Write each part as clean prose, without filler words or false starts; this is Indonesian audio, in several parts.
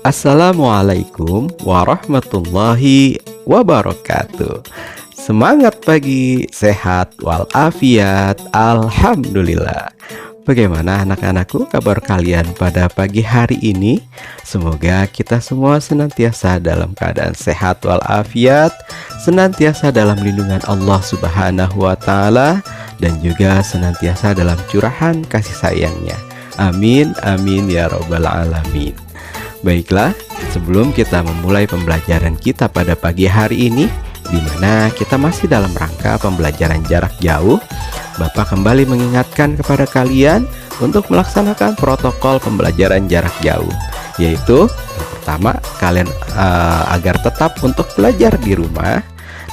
Assalamualaikum warahmatullahi wabarakatuh. Semangat pagi, sehat walafiat, alhamdulillah. Bagaimana anak-anakku kabar kalian pada pagi hari ini? Semoga kita semua senantiasa dalam keadaan sehat walafiat, senantiasa dalam lindungan Allah Subhanahu wa taala, dan juga senantiasa dalam curahan kasih sayangnya. Amin amin ya rabbal alamin. Baiklah, sebelum kita memulai pembelajaran kita pada pagi hari ini, di mana kita masih dalam rangka pembelajaran jarak jauh, Bapak kembali mengingatkan kepada kalian untuk melaksanakan protokol pembelajaran jarak jauh, yaitu yang pertama, kalian agar tetap untuk belajar di rumah,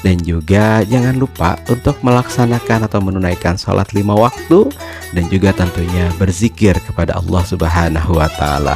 dan juga jangan lupa untuk melaksanakan atau menunaikan sholat 5 waktu, dan juga tentunya berzikir kepada Allah Subhanahu wa taala.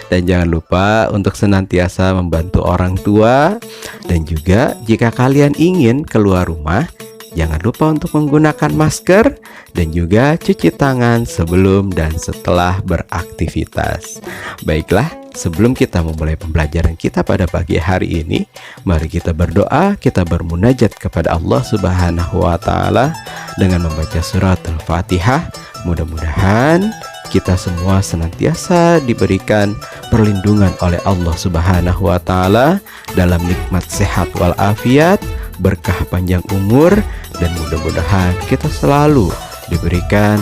Dan jangan lupa untuk senantiasa membantu orang tua, dan juga jika kalian ingin keluar rumah, jangan lupa untuk menggunakan masker dan juga cuci tangan sebelum dan setelah beraktivitas. Baiklah, sebelum kita memulai pembelajaran kita pada pagi hari ini, mari kita berdoa, kita bermunajat kepada Allah Subhanahu wa taala dengan membaca surat Al-Fatihah. Mudah-mudahan kita semua senantiasa diberikan perlindungan oleh Allah Subhanahu wa taala dalam nikmat sehat walafiat, berkah panjang umur, dan mudah-mudahan kita selalu diberikan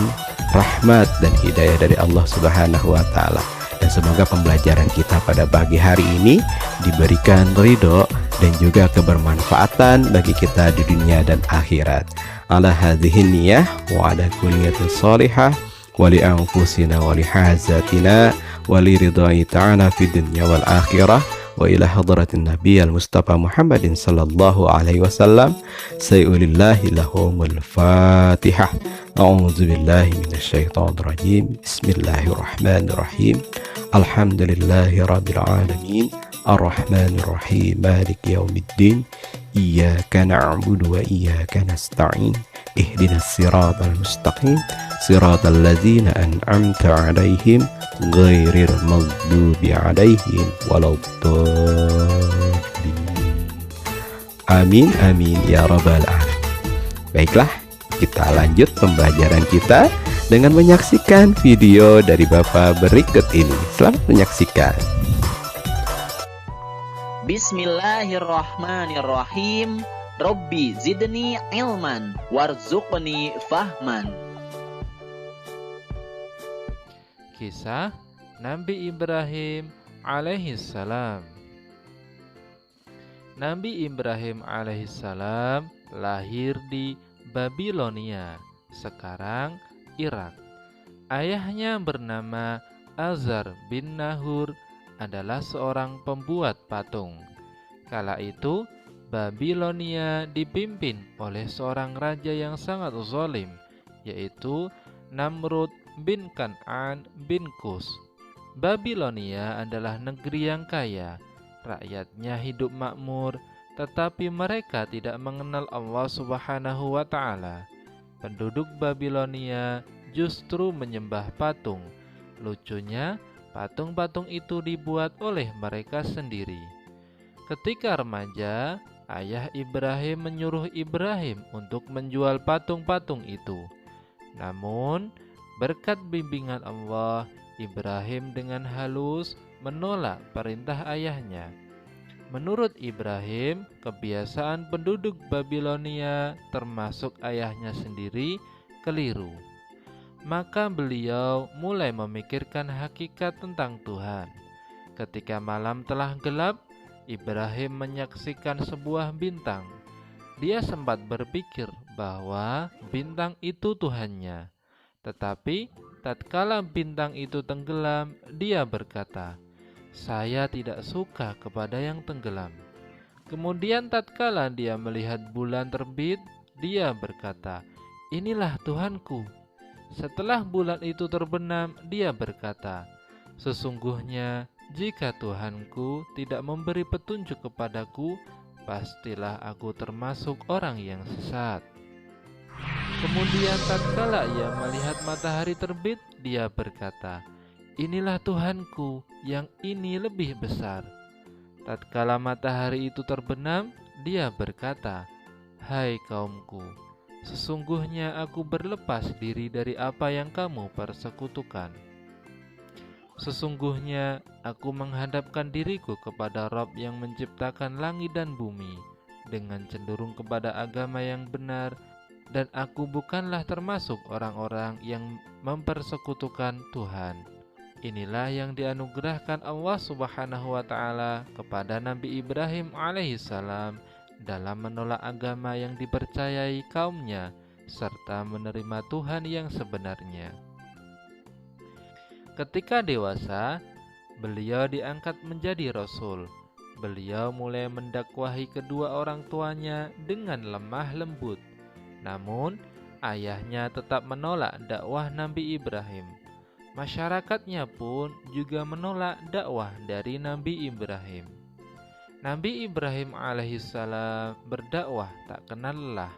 rahmat dan hidayah dari Allah Subhanahu wa taala. Dan semoga pembelajaran kita pada pagi hari ini diberikan ridho dan juga kebermanfaatan bagi kita di dunia dan akhirat. Ala hadhihi niyah wa ala kulli niyatin shalihah wa li anfusina wa li hazatina wa li ridai ta'ala fid dunya wal akhirah. Wa ila hadratin Nabi al-Mustafa Muhammadin sallallahu alaihi wasallam. Sayulillahi lahumul Fatihah. A'udzu billahi minasyaitonir rajim. Bismillahirrahmanirrahim. Alhamdulillahi rabbil alamin. Ar-Rahmanir Rahim. Maliki yaumiddin. Iyyaka na'budu wa iyyaka nasta'in. Ihdinas siratal mustaqim. Siratal ladzina an'amta 'alaihim ghairil maghdubi 'alaihim waladdallin. Amin amin ya rabbal alamin. Baiklah, kita lanjut pembelajaran kita dengan menyaksikan video dari Bapak berikut ini. Selamat menyaksikan. Bismillahirrahmanirrahim. Rabbi zidni ilman warzuqni fahman. Kisah Nabi Ibrahim alaihissalam. Nabi Ibrahim alaihissalam lahir di Babilonia, sekarang Irak. Ayahnya bernama Azar bin Nahur, adalah seorang pembuat patung. Kala itu Babilonia dipimpin oleh seorang raja yang sangat zalim, yaitu Namrud bin Kan'an bin Kus. Babilonia adalah negeri yang kaya, rakyatnya hidup makmur, tetapi mereka tidak mengenal Allah Subhanahu wa taala. Penduduk Babilonia justru menyembah patung. Lucunya, patung-patung itu dibuat oleh mereka sendiri. Ketika remaja, ayah Ibrahim menyuruh Ibrahim untuk menjual patung-patung itu. Namun, berkat bimbingan Allah, Ibrahim dengan halus menolak perintah ayahnya. Menurut Ibrahim, kebiasaan penduduk Babilonia, termasuk ayahnya sendiri, keliru. Maka beliau mulai memikirkan hakikat tentang Tuhan. Ketika malam telah gelap, Ibrahim menyaksikan sebuah bintang. Dia sempat berpikir bahwa bintang itu Tuhannya. Tetapi tatkala bintang itu tenggelam, dia berkata, "Saya tidak suka kepada yang tenggelam." Kemudian tatkala dia melihat bulan terbit, dia berkata, "Inilah Tuhanku." Setelah bulan itu terbenam, dia berkata, "Sesungguhnya jika Tuhanku tidak memberi petunjuk kepadaku, pastilah aku termasuk orang yang sesat." Kemudian tatkala ia melihat matahari terbit, dia berkata, inilah Tuhanku, yang ini lebih besar. Tatkala matahari itu terbenam, dia berkata, "Hai kaumku, sesungguhnya aku berlepas diri dari apa yang kamu persekutukan. Sesungguhnya aku menghadapkan diriku kepada Rabb yang menciptakan langit dan bumi dengan cenderung kepada agama yang benar, dan aku bukanlah termasuk orang-orang yang mempersekutukan Tuhan." Inilah yang dianugerahkan Allah Subhanahu wa Ta'ala kepada Nabi Ibrahim alaihissalam dalam menolak agama yang dipercayai kaumnya serta menerima Tuhan yang sebenarnya. Ketika dewasa, beliau diangkat menjadi rasul. Beliau mulai mendakwahi kedua orang tuanya dengan lemah lembut. Namun, ayahnya tetap menolak dakwah Nabi Ibrahim. Masyarakatnya pun juga menolak dakwah dari Nabi Ibrahim. Nabi Ibrahim alaihissalam berdakwah tak kenal lelah.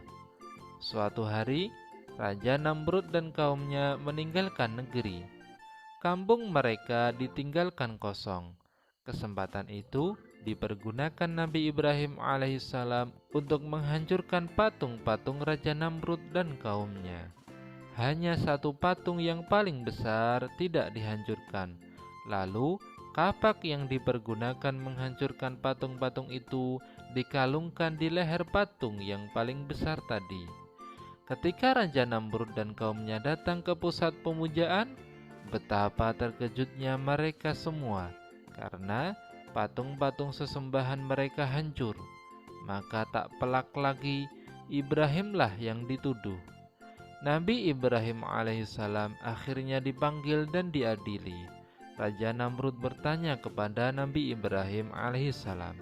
Suatu hari, Raja Namrud dan kaumnya meninggalkan negeri. Kampung mereka ditinggalkan kosong. Kesempatan itu dipergunakan Nabi Ibrahim alaihissalam untuk menghancurkan patung-patung Raja Namrud dan kaumnya. Hanya satu patung yang paling besar tidak dihancurkan. Lalu, kapak yang dipergunakan menghancurkan patung-patung itu dikalungkan di leher patung yang paling besar tadi. Ketika Raja Namrud dan kaumnya datang ke pusat pemujaan, betapa terkejutnya mereka semua karena patung-patung sesembahan mereka hancur. Maka tak pelak lagi, Ibrahimlah yang dituduh. Nabi Ibrahim alaihissalam akhirnya dipanggil dan diadili. Raja Namrud bertanya kepada Nabi Ibrahim alaihissalam,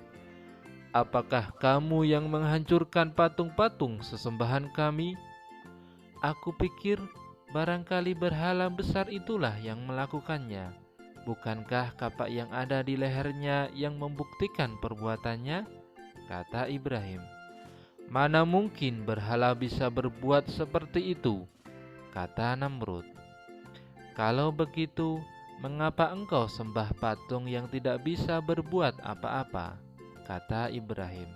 "Apakah kamu yang menghancurkan patung-patung sesembahan kami? Aku pikir barangkali berhala besar itulah yang melakukannya. Bukankah kapak yang ada di lehernya yang membuktikan perbuatannya?" Kata Ibrahim, "Mana mungkin berhala bisa berbuat seperti itu?" Kata Namrud, "Kalau begitu, mengapa engkau sembah patung yang tidak bisa berbuat apa-apa?" Kata Ibrahim.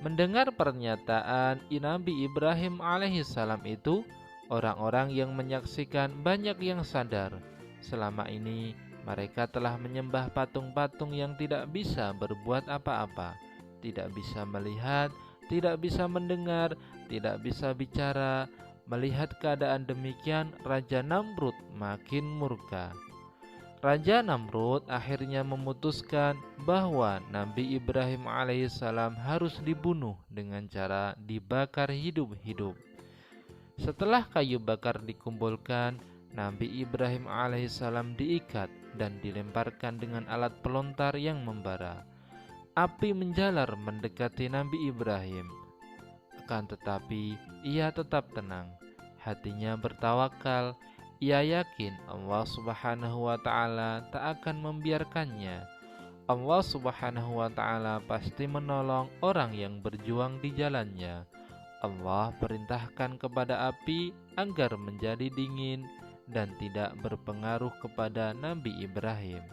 Mendengar pernyataan Nabi Ibrahim alaihissalam itu, orang-orang yang menyaksikan banyak yang sadar. Selama ini mereka telah menyembah patung-patung yang tidak bisa berbuat apa-apa, tidak bisa melihat, tidak bisa mendengar, tidak bisa bicara. Melihat keadaan demikian, Raja Namrud makin murka. Raja Namrud akhirnya memutuskan bahwa Nabi Ibrahim alaihissalam harus dibunuh dengan cara dibakar hidup-hidup. Setelah kayu bakar dikumpulkan, Nabi Ibrahim alaihissalam diikat dan dilemparkan dengan alat pelontar yang membara. Api menjalar mendekati Nabi Ibrahim. Akan tetapi, ia tetap tenang. Hatinya bertawakal. Ia yakin Allah Subhanahu wa Ta'ala tak akan membiarkannya. Allah Subhanahu wa Ta'ala pasti menolong orang yang berjuang di jalannya. Allah perintahkan kepada api agar menjadi dingin dan tidak berpengaruh kepada Nabi Ibrahim.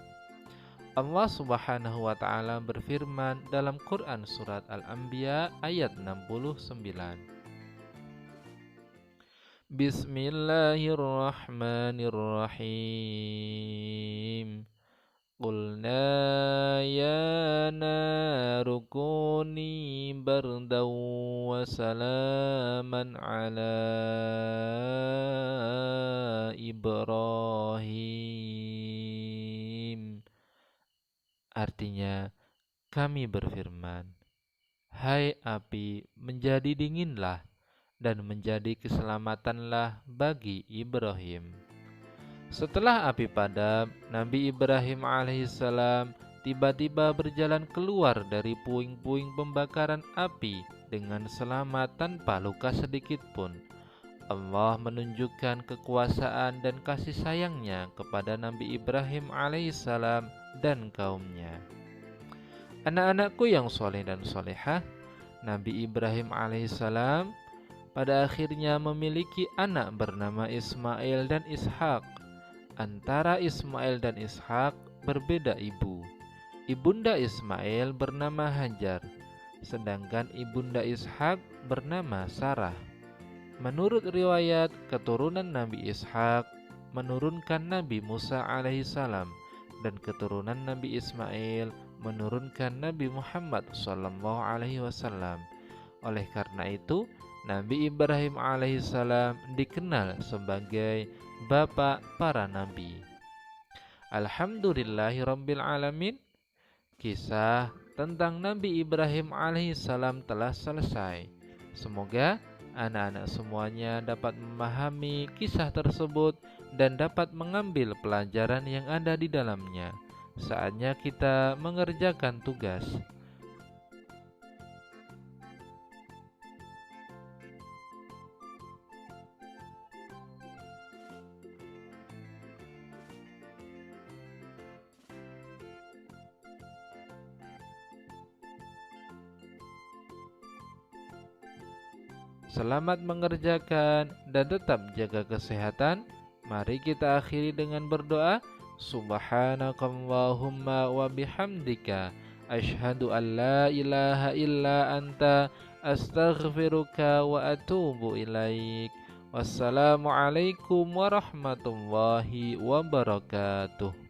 Allah Subhanahu wa Ta'ala berfirman dalam Quran surat Al-Anbiya ayat 69. Bismillahirrahmanirrahim. Qulna ya naru kuni bardaw wa salaman ala Ibrahim. Artinya, kami berfirman, "Hai api, menjadi dinginlah dan menjadi keselamatanlah bagi Ibrahim." Setelah api padam, Nabi Ibrahim alaihissalam tiba-tiba berjalan keluar dari puing-puing pembakaran api dengan selamat tanpa luka sedikit pun. Allah menunjukkan kekuasaan dan kasih sayangnya kepada Nabi Ibrahim alaihissalam dan kaumnya. Anak-anakku yang soleh dan solehah, Nabi Ibrahim alaihissalam pada akhirnya memiliki anak bernama Ismail dan Ishak. Antara Ismail dan Ishak berbeda ibu. Ibunda Ismail bernama Hajar, sedangkan ibunda Ishak bernama Sarah. Menurut riwayat, keturunan Nabi Ishak menurunkan Nabi Musa alaihissalam, dan keturunan Nabi Ismail menurunkan Nabi Muhammad sallallahu alaihi wasallam. Oleh karena itu, Nabi Ibrahim alaihissalam dikenal sebagai bapak para nabi. Alhamdulillahirabbil alamin. Kisah tentang Nabi Ibrahim alaihissalam telah selesai. Semoga anak-anak semuanya dapat memahami kisah tersebut dan dapat mengambil pelajaran yang ada di dalamnya. Saatnya kita mengerjakan tugas. Selamat mengerjakan dan tetap jaga kesehatan. Mari kita akhiri dengan berdoa. Subhanakallahumma wa bihamdika asyhadu an la ilaha illa anta astaghfiruka wa atubu ilaik. Wassalamualaikum warahmatullahi wabarakatuh.